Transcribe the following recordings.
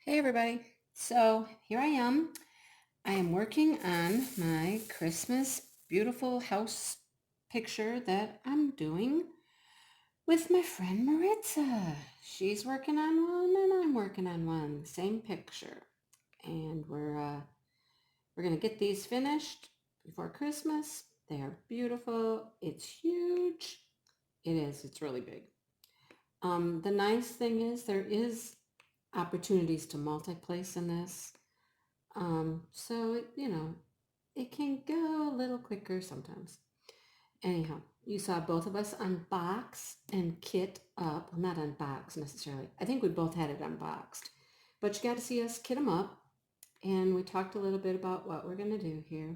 Hey everybody. So here I am. I am working on my Christmas beautiful house picture that I'm doing with my friend Maritza. She's working on one and I'm working on one. Same picture. And we're gonna get these finished before Christmas. They are beautiful. It's huge. It is. It's really big. The nice thing is there is opportunities to multi-place in this. So it can go a little quicker sometimes. Anyhow, you saw both of us unbox and kit up. Well, not unbox necessarily. I think we both had it unboxed. But you got to see us kit them up. And we talked a little bit about what we're going to do here.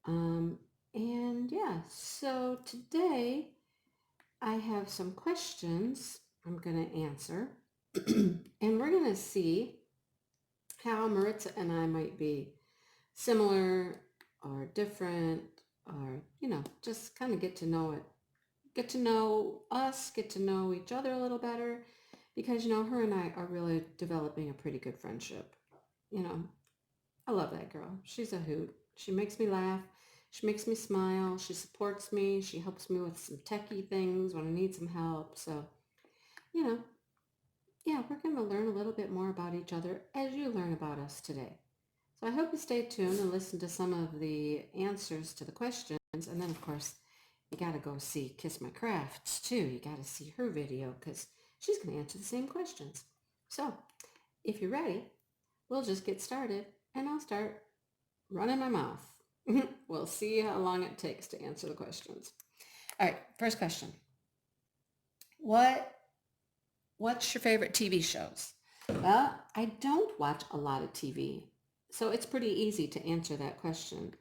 And yeah, so today I have some questions I'm going to answer. And we're going to see how Maritza and I might be similar or different or, just kind of get to know it. Get to know us, get to know each other a little better because, her and I are really developing a pretty good friendship. You know, I love that girl. She's a hoot. She makes me laugh. She makes me smile. She supports me. She helps me with some techie things when I need some help. So, you know, yeah, we're going to learn a little bit more about each other as you learn about us today. So I hope you stay tuned and listen to some of the answers to the questions. And then, of course, you got to go see Kiss My Crafts, too. You got to see her video because she's going to answer the same questions. So if you're ready, we'll just get started and I'll start running my mouth. We'll see how long it takes to answer the questions. All right, first question. What's your favorite TV shows? Well, I don't watch a lot of TV, so it's pretty easy to answer that question.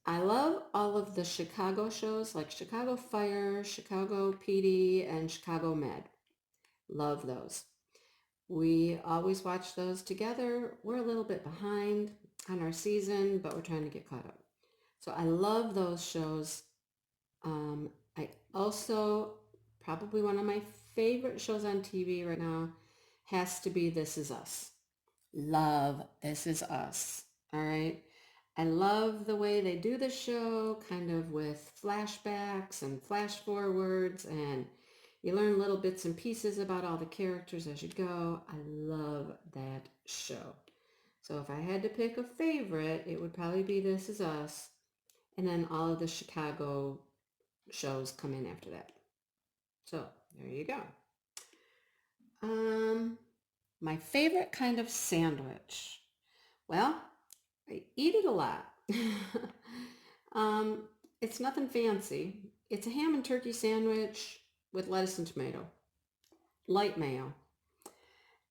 I love all of the Chicago shows like Chicago Fire, Chicago PD, and Chicago Med. Love those. We always watch those together. We're a little bit behind on our season, but we're trying to get caught up. So I love those shows. I also, probably one of my favorite shows on TV right now has to be This Is Us. Love This Is Us. All right. I love the way they do the show, kind of with flashbacks and flash forwards, and you learn little bits and pieces about all the characters as you go. I love that show. So if I had to pick a favorite, it would probably be This Is Us, and then all of the Chicago shows come in after that. So there you go. Um, my favorite kind of sandwich. Well, I eat it a lot. um, it's nothing fancy. It's a ham and turkey sandwich with lettuce and tomato, light mayo.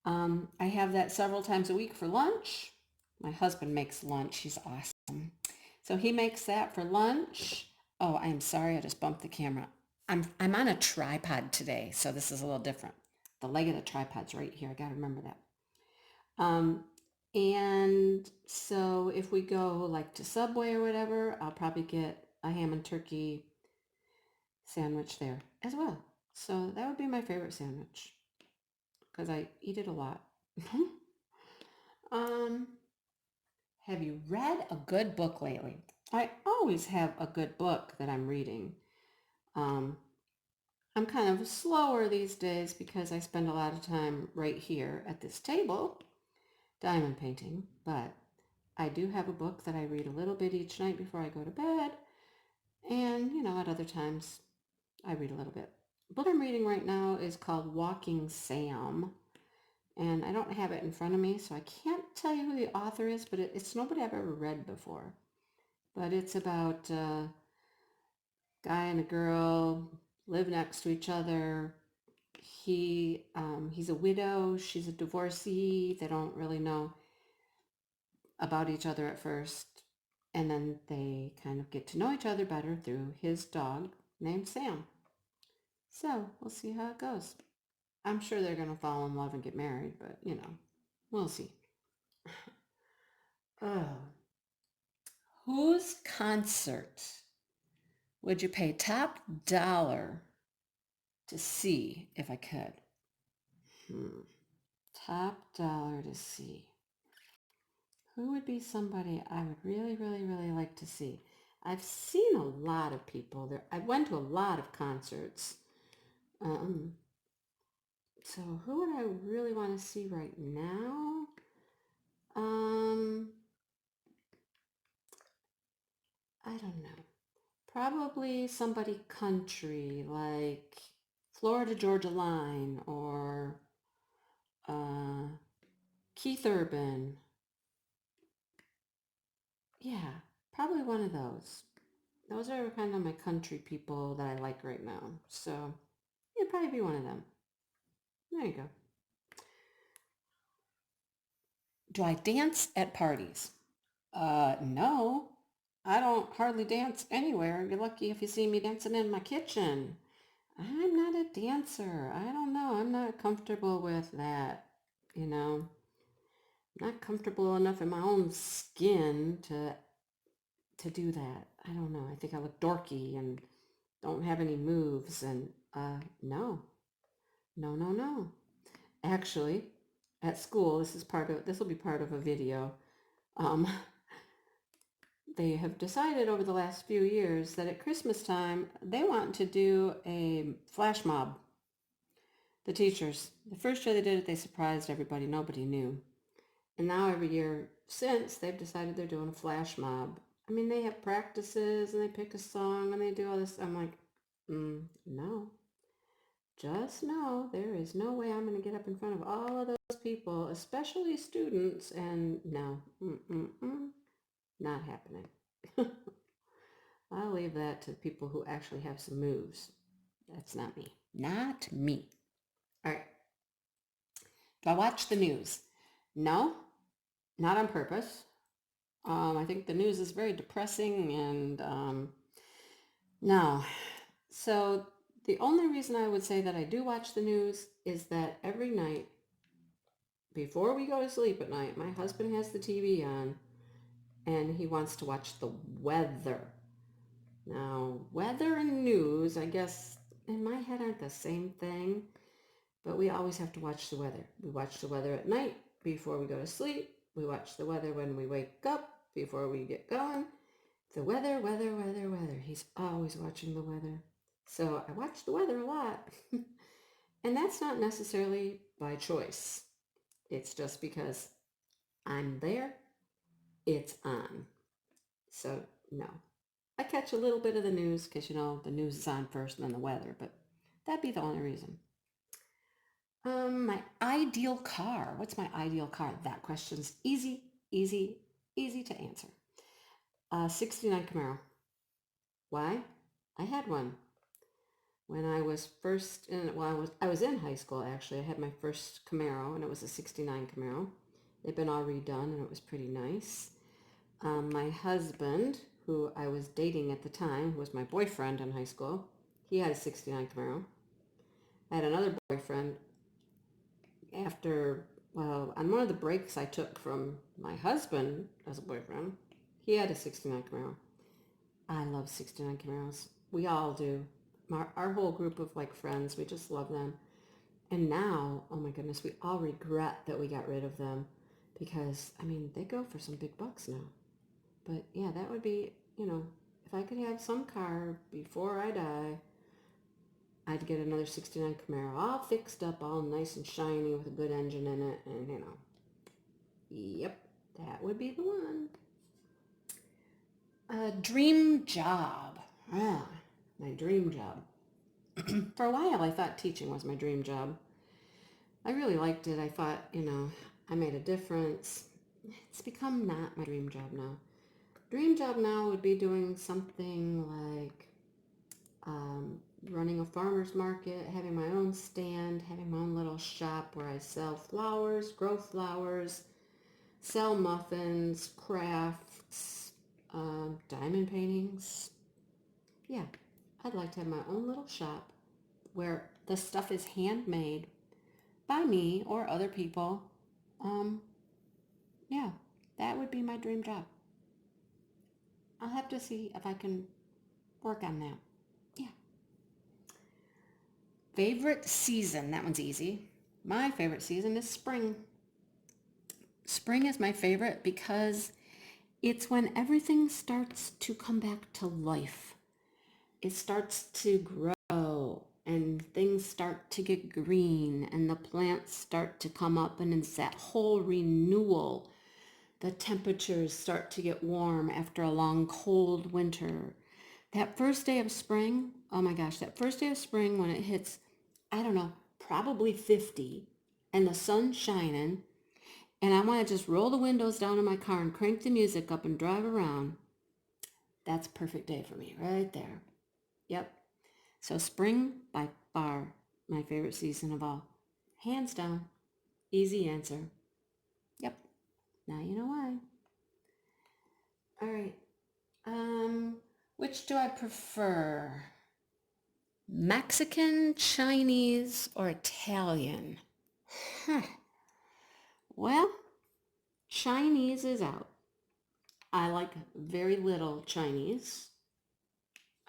I have that several times a week for lunch. My husband makes lunch. He's awesome. So he makes that for lunch. Oh, I'm sorry. I just bumped the camera. I'm on a tripod today, so this is a little different. The leg of the tripod's right here. I got to remember that. Um, and so if we go like to Subway or whatever, I'll probably get a ham and turkey sandwich there as well. So that would be my favorite sandwich because I eat it a lot. um, have you read a good book lately? I always have a good book that I'm reading. Um, I'm kind of slower these days because I spend a lot of time right here at this table diamond painting, but I do have a book that I read a little bit each night before I go to bed. And, at other times I read a little bit. The book I'm reading right now is called Walking Sam. And I don't have it in front of me, so I can't tell you who the author is, but it's nobody I've ever read before. But it's about a guy and a girl live next to each other. He's a widow. She's a divorcee. They don't really know about each other at first. And then they kind of get to know each other better through his dog named Sam. So we'll see how it goes. I'm sure they're going to fall in love and get married, but we'll see. Oh, whose concert would you pay top dollar to see if I could? Top dollar to see. Who would be somebody I would really, really, really like to see? I've seen a lot of people there. I went to a lot of concerts. Um, so who would I really want to see right now? Um, I don't know. Probably somebody country like Florida Georgia Line or uh, Keith Urban. Yeah, probably one of those. Those are kind of my country people that I like right now. So it'd probably be one of them. There you go. Do I dance at parties? No. I don't hardly dance anywhere. You're lucky if you see me dancing in my kitchen. I'm not a dancer. I don't know. I'm not comfortable with that. You know, not comfortable enough in my own skin to do that. I don't know. I think I look dorky and don't have any moves and no. No, no, no. Actually, at school, this will be part of a video. Um, they have decided over the last few years that at Christmas time they want to do a flash mob. The teachers. The first year they did it, they surprised everybody. Nobody knew. And now every year since, they've decided they're doing a flash mob. I mean, they have practices and they pick a song and they do all this. I'm like, no. Just know there is no way I'm going to get up in front of all of those people, especially students, and no, not happening. I'll leave that to people who actually have some moves. That's not me. Not me. All right. Do I watch the news? No, not on purpose. I think the news is very depressing and no. So the only reason I would say that I do watch the news is that every night before we go to sleep at night, my husband has the TV on and he wants to watch the weather. Now, weather and news, I guess in my head aren't the same thing, but we always have to watch the weather. We watch the weather at night before we go to sleep. We watch the weather when we wake up before we get going. The weather, weather, weather, weather. He's always watching the weather. So I watch the weather a lot. And that's not necessarily by choice. It's just because I'm there, it's on. So no. I catch a little bit of the news because, the news is on first and then the weather, but that'd be the only reason. My ideal car. What's my ideal car? That question's easy, easy, easy to answer. 69 Camaro. Why? I had one when I was first in. Well, I was in high school actually. I had my first Camaro, and it was a '69 Camaro. They've been all redone, and it was pretty nice. My husband, who I was dating at the time, who was my boyfriend in high school, he had a '69 Camaro. I had another boyfriend on one of the breaks I took from my husband as a boyfriend, he had a '69 Camaro. I love '69 Camaros. We all do. Our whole group of friends, we just love them. And now, oh my goodness, we all regret that we got rid of them because, they go for some big bucks now. But yeah, that would be, if I could have some car before I die, I'd get another '69 Camaro, all fixed up, all nice and shiny with a good engine in it. And, yep, that would be the one. Dream job. My dream job. For a while, I thought teaching was my dream job. I really liked it. I thought, I made a difference. It's become not my dream job now. Dream job now would be doing something like running a farmer's market, having my own stand, having my own little shop where I sell flowers, grow flowers, sell muffins, crafts, diamond paintings. Yeah, I'd like to have my own little shop where the stuff is handmade by me or other people. Yeah, that would be my dream job. I'll have to see if I can work on that. Yeah. Favorite season? That one's easy. My favorite season is spring. Spring is my favorite because it's when everything starts to come back to life. It starts to grow and things start to get green and the plants start to come up and it's that whole renewal. The temperatures start to get warm after a long cold winter. That first day of spring, oh my gosh, that first day of spring when it hits, I don't know, probably 50 and the sun's shining and I want to just roll the windows down in my car and crank the music up and drive around, that's a perfect day for me right there. Yep. So spring, by far, my favorite season of all. Hands down. Easy answer. Yep. Now you know why. All right. Which do I prefer? Mexican, Chinese, or Italian? Huh. Well, Chinese is out. I like very little Chinese.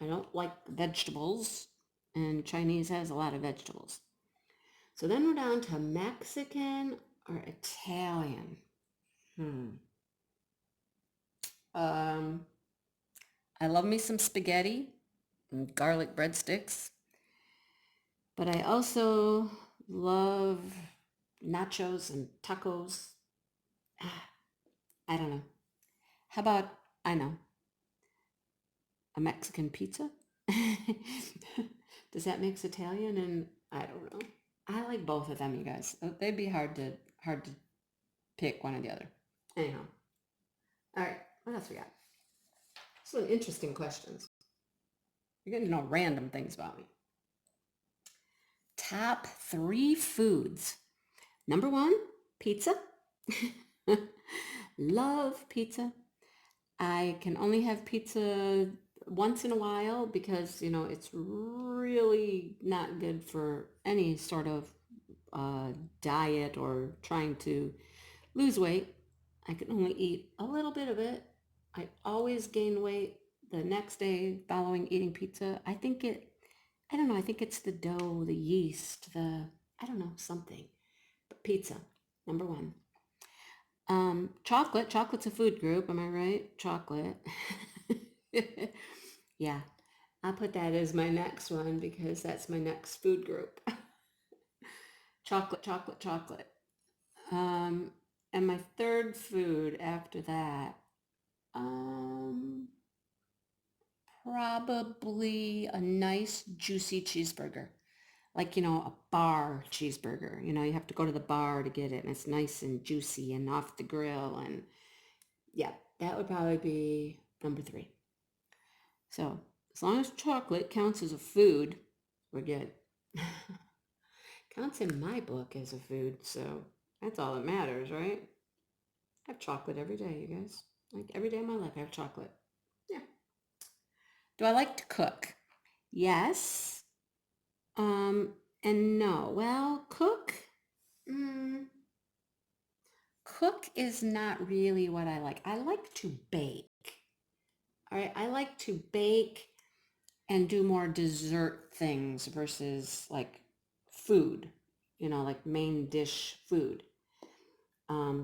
I don't like vegetables, and Chinese has a lot of vegetables. So then we're down to Mexican or Italian. Hmm. Um, I love me some spaghetti and garlic breadsticks, but I also love nachos and tacos. Ah, I don't know. How about, I know, a Mexican pizza? Does that mix Italian? And I don't know. I like both of them, you guys. They'd be hard to pick one or the other. Anyhow, all right. What else we got? Some interesting questions. You're getting to know random things about me. Top 3 foods. Number 1, pizza. Love pizza. I can only have pizza once in a while because, it's really not good for any sort of diet or trying to lose weight. I can only eat a little bit of it. I always gain weight the next day following eating pizza. I don't know, I think it's the dough, the yeast, I don't know, something. But pizza, number 1. Chocolate. Chocolate's a food group, am I right? Chocolate. Yeah, I'll put that as my next one because that's my next food group. Chocolate, chocolate, chocolate. Um, and my third food after that, um, probably a nice juicy cheeseburger. Like, a bar cheeseburger. You have to go to the bar to get it and it's nice and juicy and off the grill. And yeah, that would probably be number 3. So as long as chocolate counts as a food, we're good. Counts in my book as a food, so that's all that matters, right? I have chocolate every day, you guys. Like every day of my life, I have chocolate. Yeah. Do I like to cook? Yes. Um, and no. Well, mm, cook is not really what I like. I like to bake. All right, I like to bake and do more dessert things versus like food, like main dish food.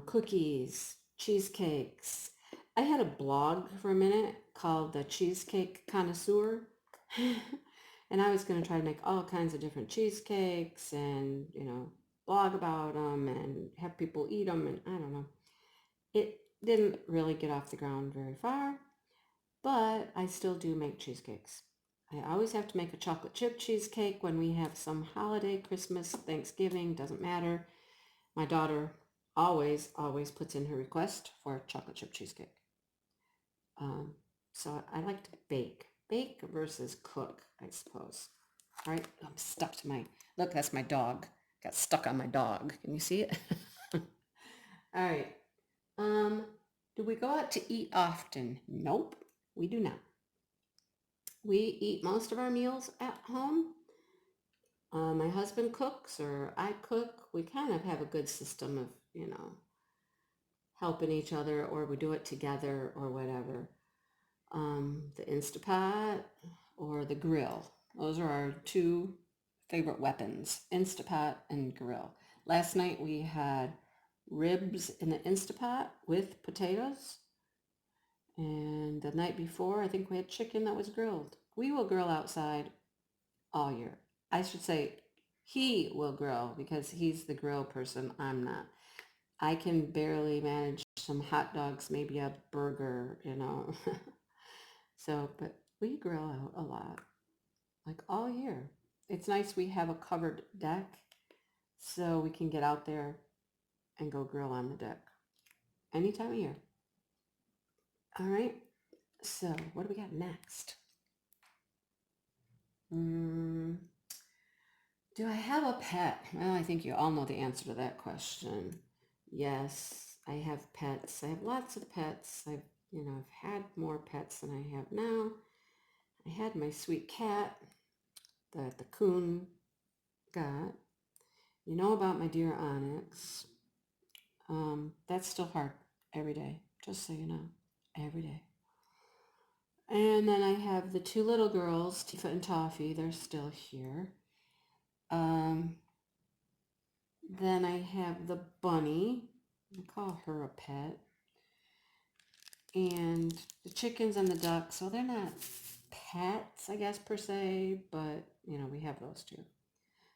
Cookies, cheesecakes. I had a blog for a minute called the Cheesecake Connoisseur. And I was going to try to make all kinds of different cheesecakes and, blog about them and have people eat them. And I don't know. It didn't really get off the ground very far, but I still do make cheesecakes. I always have to make a chocolate chip cheesecake when we have some holiday, Christmas, Thanksgiving, doesn't matter. My daughter always puts in her request for chocolate chip cheesecake. So I like to bake versus cook, I suppose. All right, I'm stuck to look, that's my dog. Got stuck on my dog. Can you see it? All right. Do we go out to eat often? Nope, we do not. We eat most of our meals at home. My husband cooks or I cook. We kind of have a good system of, helping each other or we do it together or whatever. The Instapot or the grill. Those are our 2 favorite weapons, Instapot and grill. Last night we had ribs in the Instapot with potatoes. And the night before, I think we had chicken that was grilled. We will grill outside all year. I should say he will grill because he's the grill person. I'm not. I can barely manage some hot dogs, maybe a burger. So, but we grill out a lot, like all year. It's nice we have a covered deck so we can get out there and go grill on the deck any time of year. All right. So, what do we got next? Do I have a pet? Well, I think you all know the answer to that question. Yes, I have pets. I have lots of pets. I've had more pets than I have now. I had my sweet cat that the coon got. You know about my dear Onyx. That's still hard every day, just so you know, every day. And then I have the two little girls, Tifa and Toffee. They're still here. Then I have the bunny. I call her a pet. And the chickens and the ducks. So they're not pets, I guess, per se, but, we have those too.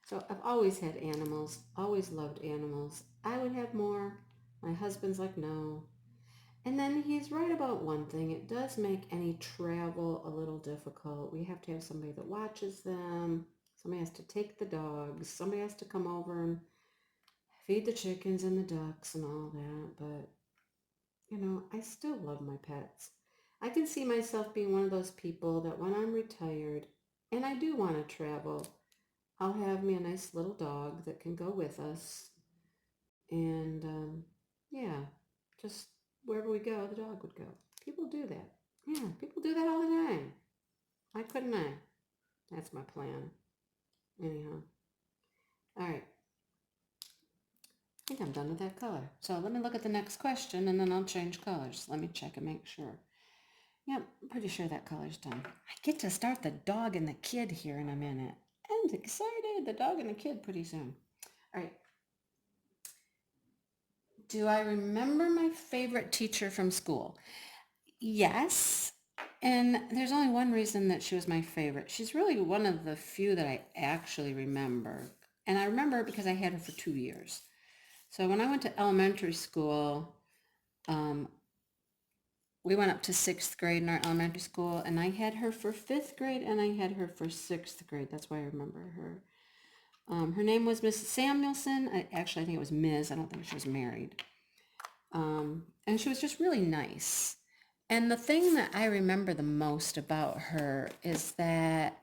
So I've always had animals, always loved animals. I would have more. My husband's like, no. And then he's right about one thing. It does make any travel a little difficult. We have to have somebody that watches them. Somebody has to take the dogs. Somebody has to come over and feed the chickens and the ducks and all that. But, I still love my pets. I can see myself being one of those people that when I'm retired and I do want to travel, I'll have me a nice little dog that can go with us. And yeah, just wherever we go, the dog would go. People do that. Yeah, people do that all the time. Why couldn't I? That's my plan. Anyhow. All right. I think I'm done with that color. So let me look at the next question and then I'll change colors. Let me check and make sure. Yep, I'm pretty sure that color's done. I get to start the dog and the kid here in a minute. I'm excited. The dog and the kid pretty soon. All right. Do I remember my favorite teacher from school? Yes. And there's only one reason that she was my favorite. She's really one of the few that I actually remember. And I remember her because I had her for 2 years. So when I went to elementary school, we went up to 6th grade in our elementary school, and I had her for 5th grade and I had her for 6th grade. That's why I remember her. Her name was Mrs. Samuelson. I think it was Ms. I don't think she was married. And she was just really nice. And the thing that I remember the most about her is that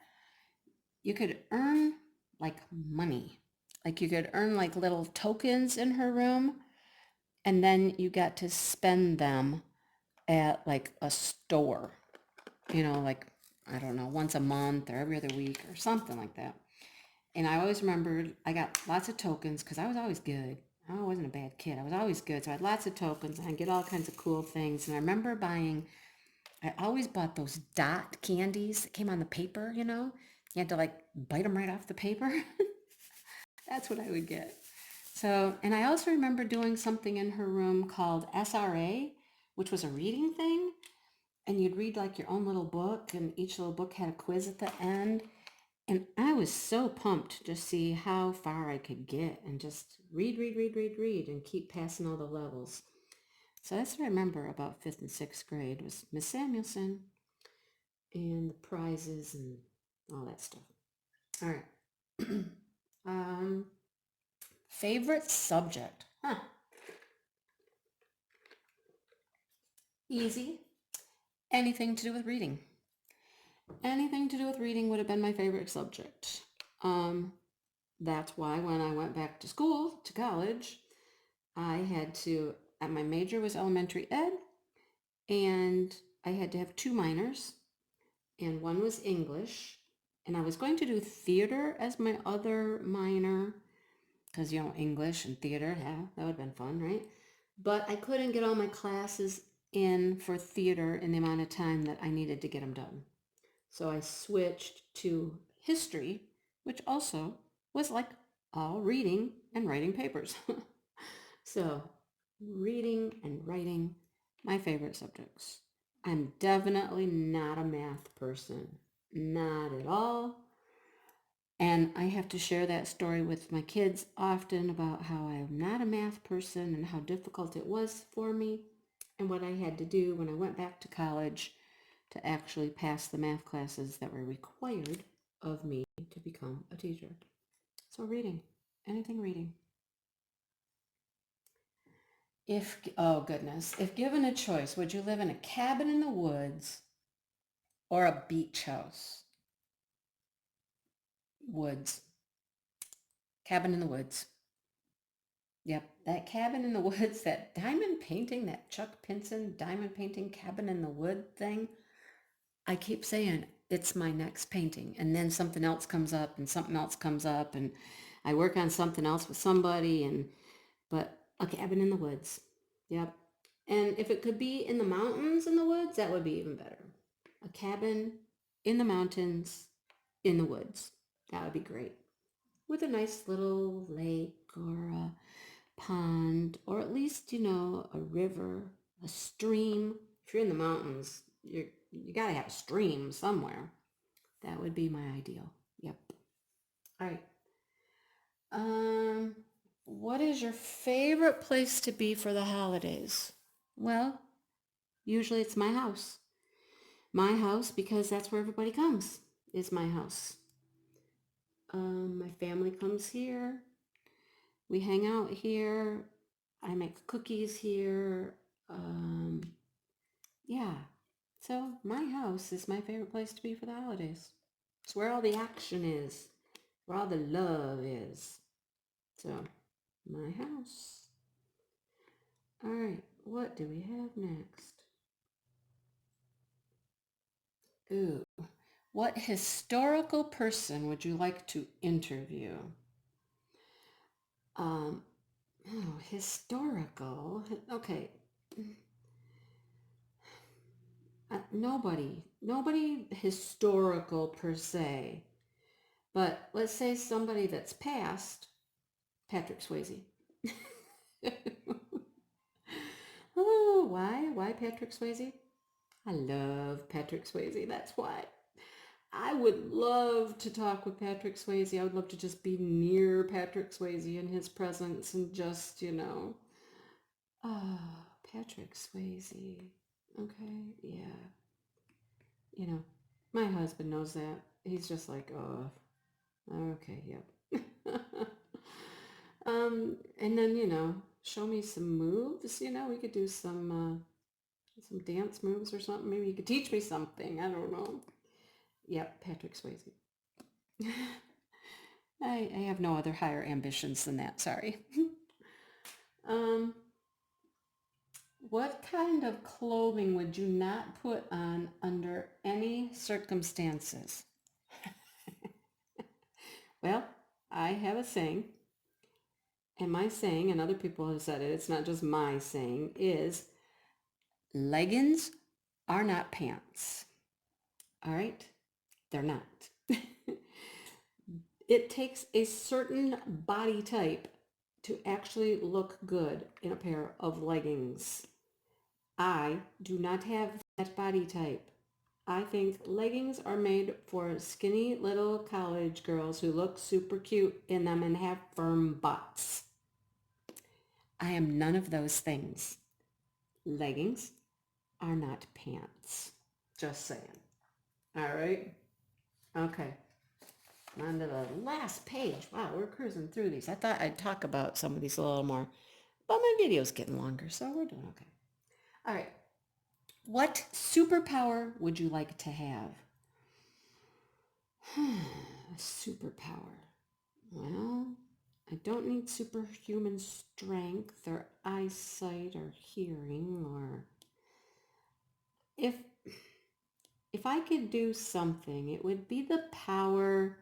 you could earn like money. Like you could earn like little tokens in her room, and then you got to spend them at like a store, like, I don't know, once a month or every other week or something like that. And I always remembered I got lots of tokens because I was always good. I wasn't a bad kid. I was always good. So I had lots of tokens and I get all kinds of cool things. And I remember I always bought those dot candies that came on the paper, You had to like bite them right off the paper. That's what I would get. So, and I also remember doing something in her room called SRA, which was a reading thing. And you'd read like your own little book, and each little book had a quiz at the end. And I was so pumped to see how far I could get and just read, and keep passing all the levels. So that's what I remember about 5th and 6th grade was Miss Samuelson and the prizes and all that stuff. All right. Favorite subject? Easy. Anything to do with reading. Anything to do with reading would have been my favorite subject. That's why when I went back to school, to college, I had to, my major was elementary ed, and I had to have 2 minors, and one was English, and I was going to do theater as my other minor, because, English and theater, yeah, that would have been fun, right? But I couldn't get all my classes in for theater in the amount of time that I needed to get them done. So I switched to history, which also was like all reading and writing papers. So, reading and writing, my favorite subjects. I'm definitely not a math person. Not at all. And I have to share that story with my kids often about how I'm not a math person and how difficult it was for me and what I had to do when I went back to college to actually pass the math classes that were required of me to become a teacher. So reading, anything reading. Oh goodness, if given a choice, would you live in a cabin in the woods or a beach house? Woods. Cabin in the woods. Yep, that cabin in the woods, that diamond painting, that Chuck Pinson diamond painting cabin in the wood thing. I keep saying it's my next painting. And then something else comes up and something else comes up and I work on something else with somebody but a cabin in the woods. Yep. And if it could be in the mountains in the woods, that would be even better. A cabin in the mountains in the woods. That would be great. With a nice little lake or a pond, or at least, a river, a stream. If you're in the mountains, you got to have a stream somewhere. That would be my ideal. Yep. All right. Um, what is your favorite place to be for the holidays? Well, usually it's my house. My house, because that's where everybody comes, is my house. My family comes here. We hang out here. I make cookies here. Um, yeah. So my house is my favorite place to be for the holidays. It's where all the action is, where all the love is. So my house. All right. What do we have next? Ooh. What historical person would you like to interview? Um, historical. Okay. Nobody historical per se. But let's say somebody that's passed, Patrick Swayze. Oh, why? Why Patrick Swayze? I love Patrick Swayze. That's why. I would love to talk with Patrick Swayze. I would love to just be near Patrick Swayze in his presence and just, Patrick Swayze. Okay, yeah. You know, my husband knows that. He's just like, oh, okay, yep. And then, show me some moves. We could do some dance moves or something. Maybe you could teach me something. I don't know. Yep, Patrick Swayze. I have no other higher ambitions than that. Sorry. um, what kind of clothing would you not put on under any circumstances? Well, I have a saying, and my saying, and other people have said it, it's not just my saying, is leggings are not pants. All right? They're not. It takes a certain body type to actually look good in a pair of leggings. I do not have that body type. I think leggings are made for skinny little college girls who look super cute in them and have firm butts. I am none of those things. Leggings are not pants. Just saying. All right. Okay. On to the last page. Wow, we're cruising through these. I thought I'd talk about some of these a little more, but my video's getting longer, so we're doing okay. All right. What superpower would you like to have? A superpower. Well, I don't need superhuman strength or eyesight or hearing or if if I could do something, it would be the power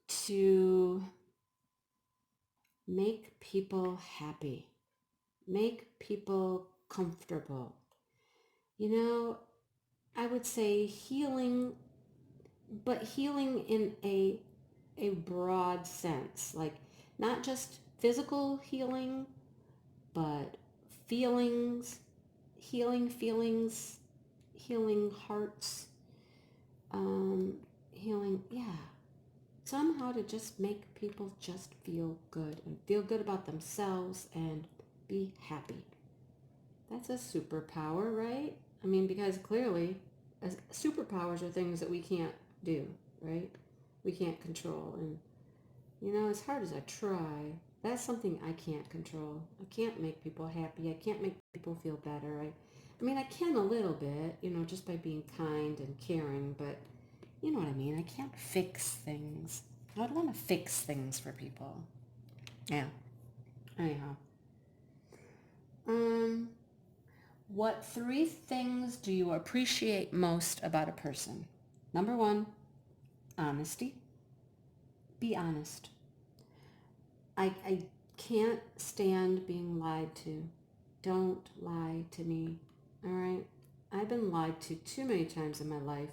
to make people happy, make people comfortable. I would say healing, but healing in a broad sense, like Not just physical healing, but feelings, healing feelings, healing hearts, healing, yeah. Somehow to just make people just feel good and feel good about themselves and be happy. That's a superpower, right? I mean, because clearly, superpowers are things that we can't do, right? We can't control. And, as hard as I try, that's something I can't control. I can't make people happy. I can't make people feel better. I mean, I can a little bit, just by being kind and caring, but you know what I mean? I can't fix things. I would want to fix things for people. Yeah. Anyhow. Um, what three things do you appreciate most about a person? Number one, honesty. Be honest. I can't stand being lied to. Don't lie to me. All right? I've been lied to too many times in my life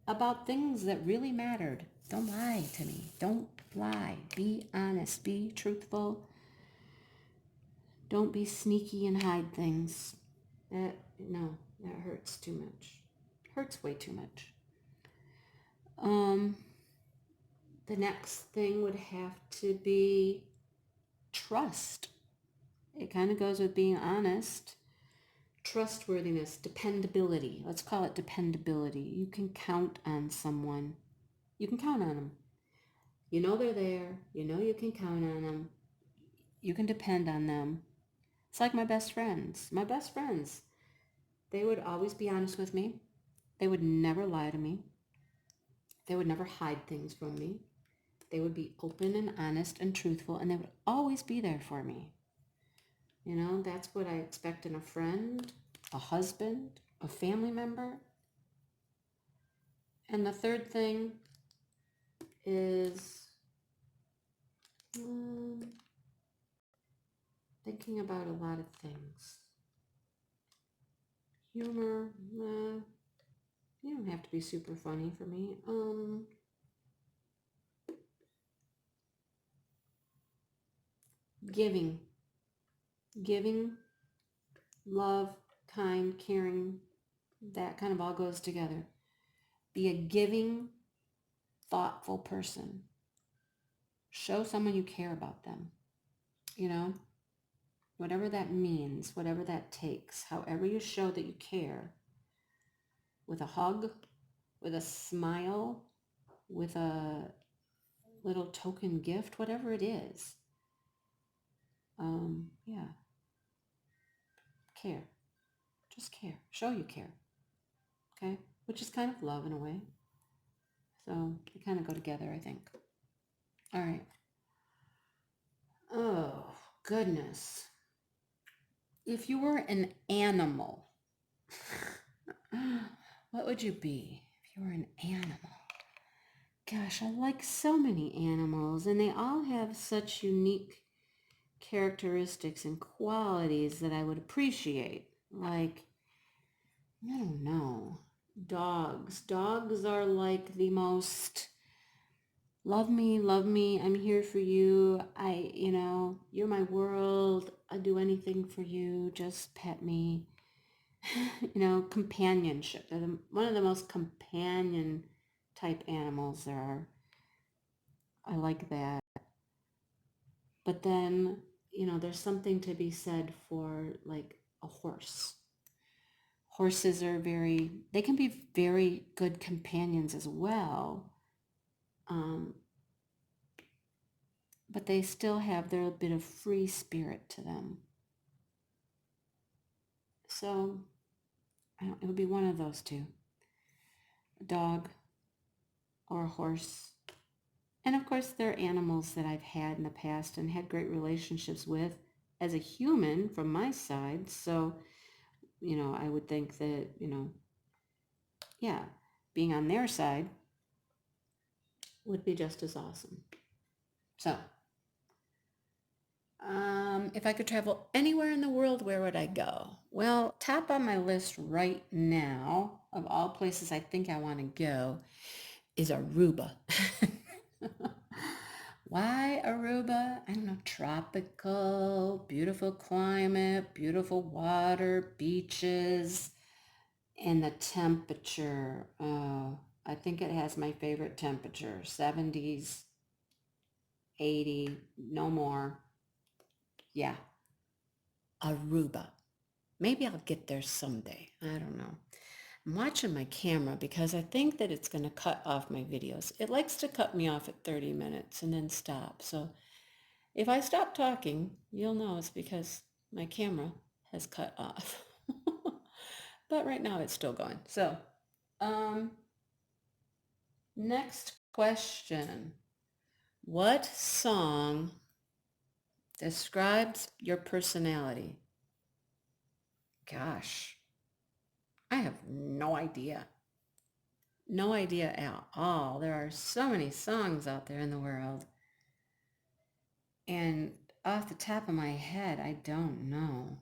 about things that really mattered. Don't lie to me. Don't lie. Be honest. Be truthful. Don't be sneaky and hide things. No, that hurts too much. Hurts way too much. Um, the next thing would have to be trust. It kind of goes with being honest. Trustworthiness, dependability. Let's call it dependability. You can count on someone. You can count on them. You know they're there. You know you can count on them. You can depend on them. It's like my best friends. My best friends, they would always be honest with me. They would never lie to me. They would never hide things from me. They would be open and honest and truthful, and they would always be there for me. That's what I expect in a friend, a husband, a family member. And the third thing is thinking about a lot of things. Humor, you don't have to be super funny for me. Giving, love, kind, caring, that kind of all goes together. Be a giving, thoughtful person. Show someone you care about them. Whatever that means, whatever that takes, however you show that you care, with a hug, with a smile, with a little token gift, whatever it is. Yeah. Care. Just care. Show you care. Okay? Which is kind of love in a way. So they kind of go together, I think. All right. Oh, goodness. If you were an animal, what would you be if you were an animal? Gosh, I like so many animals, and they all have such unique characteristics and qualities that I would appreciate. Like, I don't know, dogs. Dogs are like the most love me, I'm here for you. You're my world. I'll do anything for you. Just pet me. Companionship. They're one of the most companion type animals there are. I like that. But then, there's something to be said for like a horse. Horses they can be very good companions as well. But they still have their bit of free spirit to them. So it would be one of those two. A dog or a horse. And of course, there are animals that I've had in the past and had great relationships with as a human from my side. So, I would think that, yeah, being on their side would be just as awesome. So, if I could travel anywhere in the world, where would I go? Well, top on my list right now of all places I think I want to go is Aruba. Why Aruba? I don't know. Tropical, beautiful climate, beautiful water, beaches, and the temperature. I think it has my favorite temperature, 70s, 80, no more. Yeah, Aruba. Maybe I'll get there someday. I don't know. I'm watching my camera because I think that it's going to cut off my videos. It likes to cut me off at 30 minutes and then stop. So if I stop talking, you'll know it's because my camera has cut off. But right now it's still going. So, um, next question. What song describes your personality? Gosh, I have no idea. No idea at all. There are so many songs out there in the world. And off the top of my head, I don't know.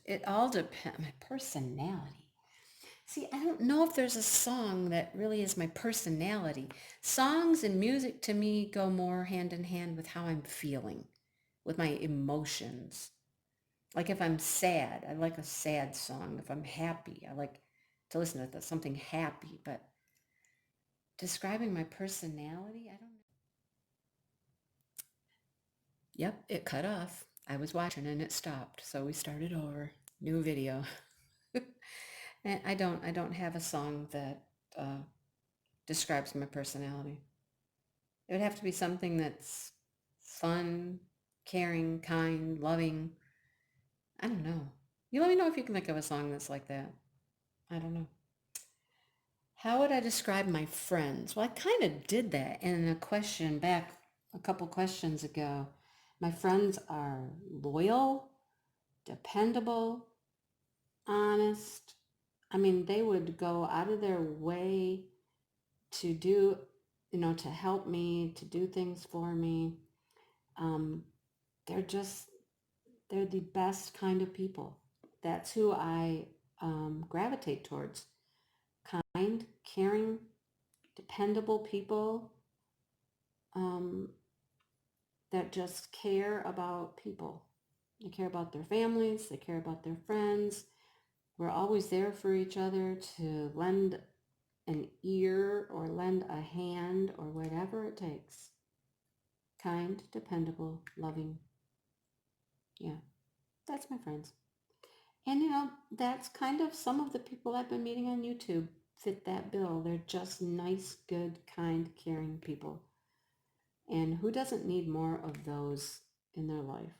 It all depends. My personality. See, I don't know if there's a song that really is my personality. Songs and music to me go more hand in hand with how I'm feeling, with my emotions. Like if I'm sad, I like a sad song. If I'm happy, I like to listen to something happy. But describing my personality, I don't know. Yep, it cut off. I was watching and it stopped. So we started over. New video. And I don't have a song that uh, describes my personality. It would have to be something that's fun, caring, kind, loving. I don't know. You let me know if you can think of a song that's like that. I don't know. How would I describe my friends? Well, I kind of did that in a question back a couple questions ago. My friends are loyal, dependable, honest. I mean, they would go out of their way to do, to help me, to do things for me. Um, they're just, they're the best kind of people. That's who I gravitate towards. Kind, caring, dependable people um, that just care about people. They care about their families, they care about their friends. We're always there for each other to lend an ear or lend a hand or whatever it takes. Kind, dependable, loving. Yeah, that's my friends. And that's kind of some of the people I've been meeting on YouTube fit that bill. They're just nice, good, kind, caring people. And who doesn't need more of those in their life?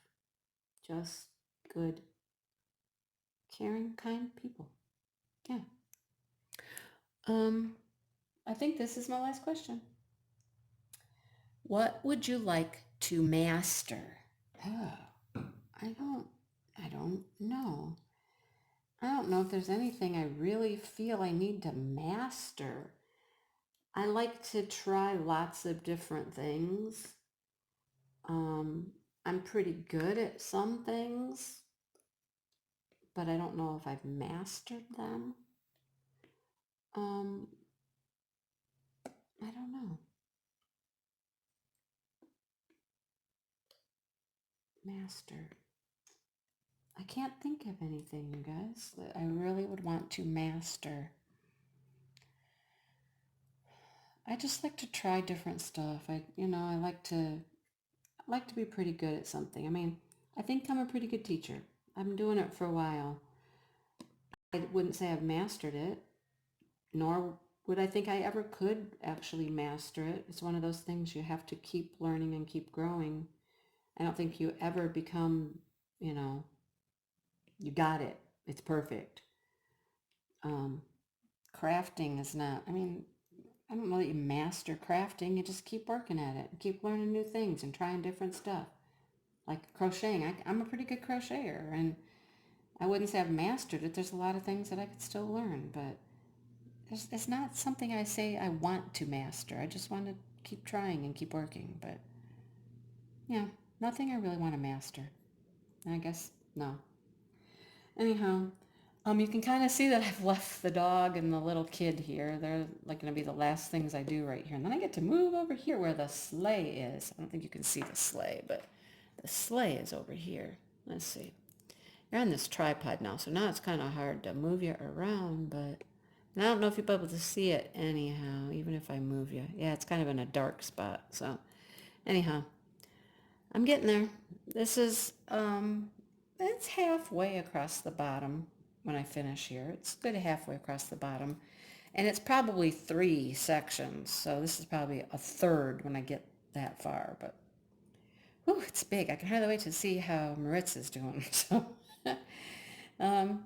Just good, caring, kind people. Yeah. Um, I think this is my last question. What would you like to master? Oh, I don't I don't know. I don't know if there's anything I really feel I need to master. I like to try lots of different things. Um, I'm pretty good at some things, but I don't know if I've mastered them. Um, I don't know. Master. I can't think of anything, you guys, that I really would want to master. I just like to try different stuff. I like to be pretty good at something. I mean, I think I'm a pretty good teacher. I've been doing it for a while. I wouldn't say I've mastered it, nor would I think I ever could actually master it. It's one of those things you have to keep learning and keep growing. I don't think you ever become, you know, you got it. It's perfect. Um, Crafting is not, I mean, I don't know that you master crafting. You just keep working at it and keep learning new things and trying different stuff. Like crocheting. I'm a pretty good crocheter, and I wouldn't say I've mastered it. There's a lot of things that I could still learn, but it's not something I say I want to master. I just want to keep trying and keep working. But yeah, nothing I really want to master. I guess no. Anyhow, You can kind of see that I've left the dog and the little kid here. They're like going to be the last things I do right here. And then I get to move over here where the sleigh is. I don't think you can see the sleigh, but the sleigh is over here. Let's see. You're on this tripod now, so now it's kind of hard to move you around, but and I don't know if you'll be able to see it anyhow, even if I move you. Yeah, it's kind of in a dark spot. So anyhow, I'm getting there. This is, it's halfway across the bottom when I finish here. It's good halfway across the bottom. And it's probably 3 sections, so this is probably a third when I get that far. But, whew, it's big. I can hardly wait to see how Maritza's doing. So, um,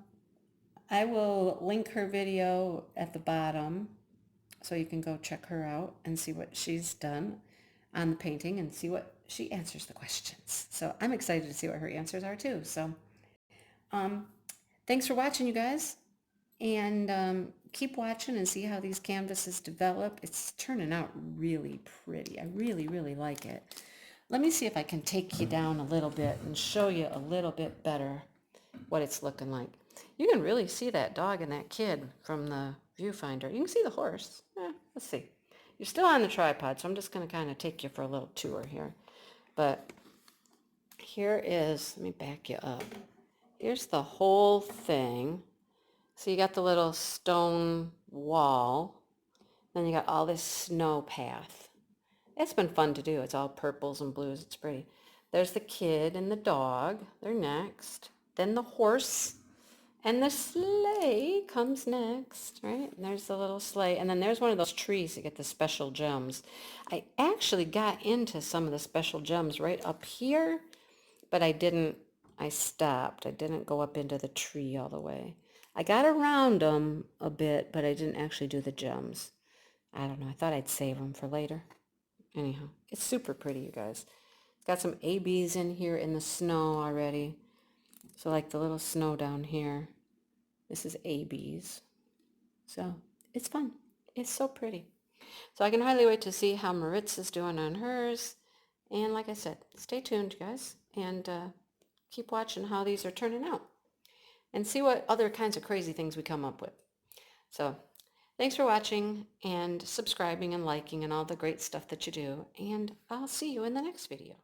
I will link her video at the bottom so you can go check her out and see what she's done on the painting and see what she answers the questions. So I'm excited to see what her answers are too. So um, thanks for watching, you guys. And keep watching and see how these canvases develop. It's turning out really pretty. I really, really like it. Let me see if I can take you down a little bit and show you a little bit better what it's looking like. You can really see that dog and that kid from the viewfinder. You can see the horse. Let's see. You're still on the tripod, so I'm just going to kind of take you for a little tour here. But here is, let me back you up. Here's the whole thing. So you got the little stone wall. Then you got all this snow path. It's been fun to do. It's all purples and blues. It's pretty. There's the kid and the dog. They're next. Then the horse and the sleigh comes next, right? And there's the little sleigh. And then there's one of those trees to get the special gems. I actually got into some of the special gems right up here, but I didn't. I stopped. I didn't go up into the tree all the way. I got around them a bit, but I didn't actually do the gems. I don't know. I thought I'd save them for later. Anyhow, it's super pretty, you guys. It's got some ABs in here in the snow already. So like the little snow down here. This is ABs. So it's fun. It's so pretty. So I can hardly wait to see how Maritza's doing on hers. And like I said, stay tuned, guys. And keep watching how these are turning out. And see what other kinds of crazy things we come up with. So thanks for watching and subscribing and liking and all the great stuff that you do. And I'll see you in the next video.